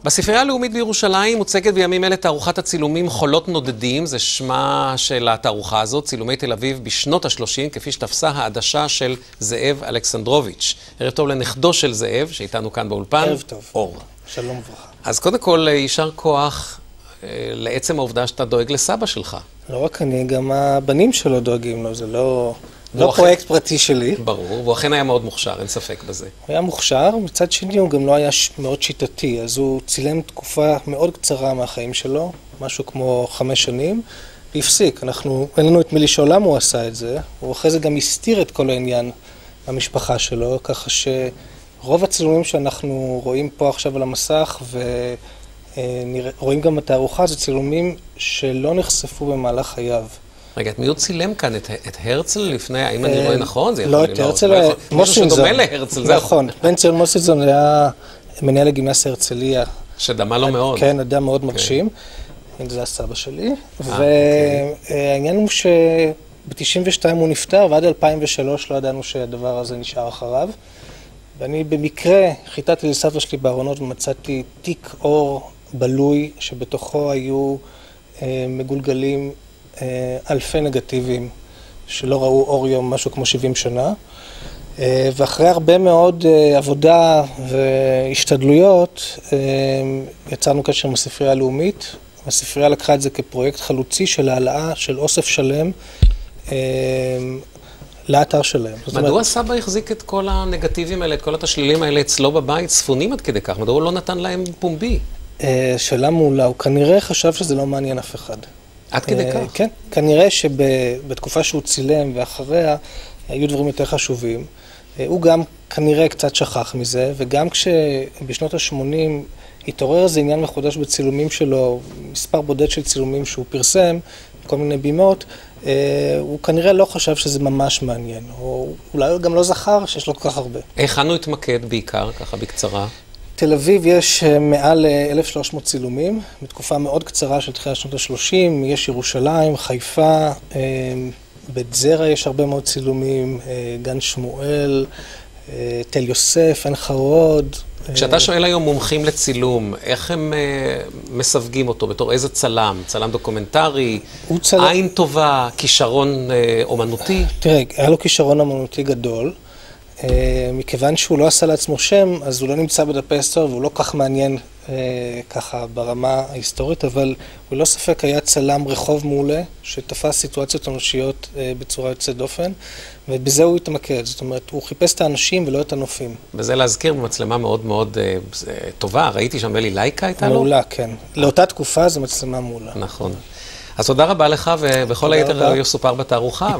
בספרייה הלאומית בירושלים מוצגת בימים אלה תערוכת הצילומים חולות נודדים, זה שמה של התערוכה הזאת, צילומי תל אביב בשנות ה-30, כפי שתפסה העדשה של זאב אלכסנדרוביץ'. ערב טוב לנכדו של זאב, שאיתנו כאן באולפן. ערב טוב. אור. שלום וברכה. אז קודם כל, יישר כוח לעצם העובדה שאתה דואג לסבא שלך. לא רק אני, גם הבנים שלו דואגים לו, זה לא פרויקט פרטי שלי. ברור, והוא אכן היה מאוד מוכשר, אין ספק בזה. הוא היה מוכשר, מצד שני הוא גם לא היה מאוד שיטתי, אז הוא צילם תקופה מאוד קצרה מהחיים שלו, משהו כמו 5 שנים, והפסיק. אין לנו את מי לשאול למה הוא עשה את זה, הוא אחרי זה גם הסתיר את כל העניין המשפחה שלו, ככה שרוב הצילומים שאנחנו רואים פה עכשיו על המסך, ורואים גם בתערוכה, זה צילומים שלא נחשפו במהלך חייו. רגע, מי הוא צילם כאן? את הרצל לפני, האם אני רואה נכון? לא, את הרצל, מישהו שדומה להרצל, זה נכון, בן ציון מוסינזון היה מנהל הגימנסיה הרצליה. שדמה לו מאוד. כן, אדם מאוד מרשים. זה הסבא שלי. והעניין הוא שב-92 הוא נפטר, ועד 2003 לא ידענו שהדבר הזה נשאר אחריו. ואני במקרה חיטטתי לסבא שלי בארונות ומצאתי תיק אור בלוי, שבתוכו היו מגולגלים אלפי נגטיבים שלא ראו אור יום, משהו כמו 70 שנה. ואחרי הרבה מאוד עבודה והשתדלויות, יצרנו קשר עם הספרייה הלאומית. הספרייה לקחה את זה כפרויקט חלוצי של העלאה של אוסף שלם לאתר שלהם. מדוע סבא החזיק את כל הנגטיבים האלה, את כל התשלילים האלה אצלו בבית, צפונים עד כדי כך? מדוע הוא לא נתן להם פומבי? שאלה מעולה, הוא כנראה חשב שזה לא מעניין אף אחד. עד כדי כך? כן, כנראה שבתקופה שהוא צילם ואחריה היו דברים יותר חשובים. הוא גם כנראה קצת שכח מזה, וגם כשבשנות ה-80 התעורר איזה עניין מחודש בצילומים שלו, מספר בודד של צילומים שהוא פרסם, כל מיני בימות, הוא כנראה לא חשב שזה ממש מעניין, או אולי הוא גם לא זכר שיש לו כל כך הרבה. איך אנו התמקד בעיקר, ככה בקצרה? תל אביב יש מעל 1,300 צילומים, בתקופה מאוד קצרה של תחילת שנות ה-30, יש ירושלים, חיפה, בית זרע יש הרבה מאוד צילומים, גן שמואל, תל יוסף, עין חרוד. כשאתה שואל היום מומחים לצילום, איך הם מסווגים אותו? בתור איזה צלם? צלם דוקומנטרי? עין טובה? כישרון אומנותי? תראה, היה לו כישרון אומנותי גדול. מכיוון שהוא לא עשה לעצמו שם, אז הוא לא נמצא בדפי היסטוריה, והוא לא כך מעניין ככה ברמה ההיסטורית, אבל הוא לא ספק היה צלם רחוב מעולה, שתפס סיטואציות אנושיות בצורה יוצאת דופן, ובזה הוא התמקד. זאת אומרת, הוא חיפש את האנשים ולא את הנופים. וזה להזכיר במצלמה מאוד מאוד טובה, ראיתי שם בלי לייקה הייתה לו? מעולה, כן. לאותה תקופה זו מצלמה מעולה. נכון. אז תודה רבה לך, ובכל היתר יסופר בתערוכה,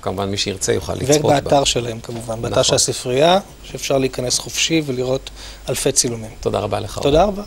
וכמובן מי שירצה יוכל לצפות בה. ובאתר שלהם כמובן, באתר של הספרייה, שאפשר להיכנס חופשי ולראות אלפי צילומים. תודה רבה לך. תודה רבה.